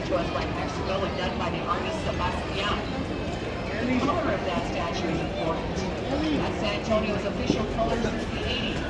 to us by Mexico and done by the artist Sebastian. The color of that statue is important. That's San Antonio's official color since the 80s.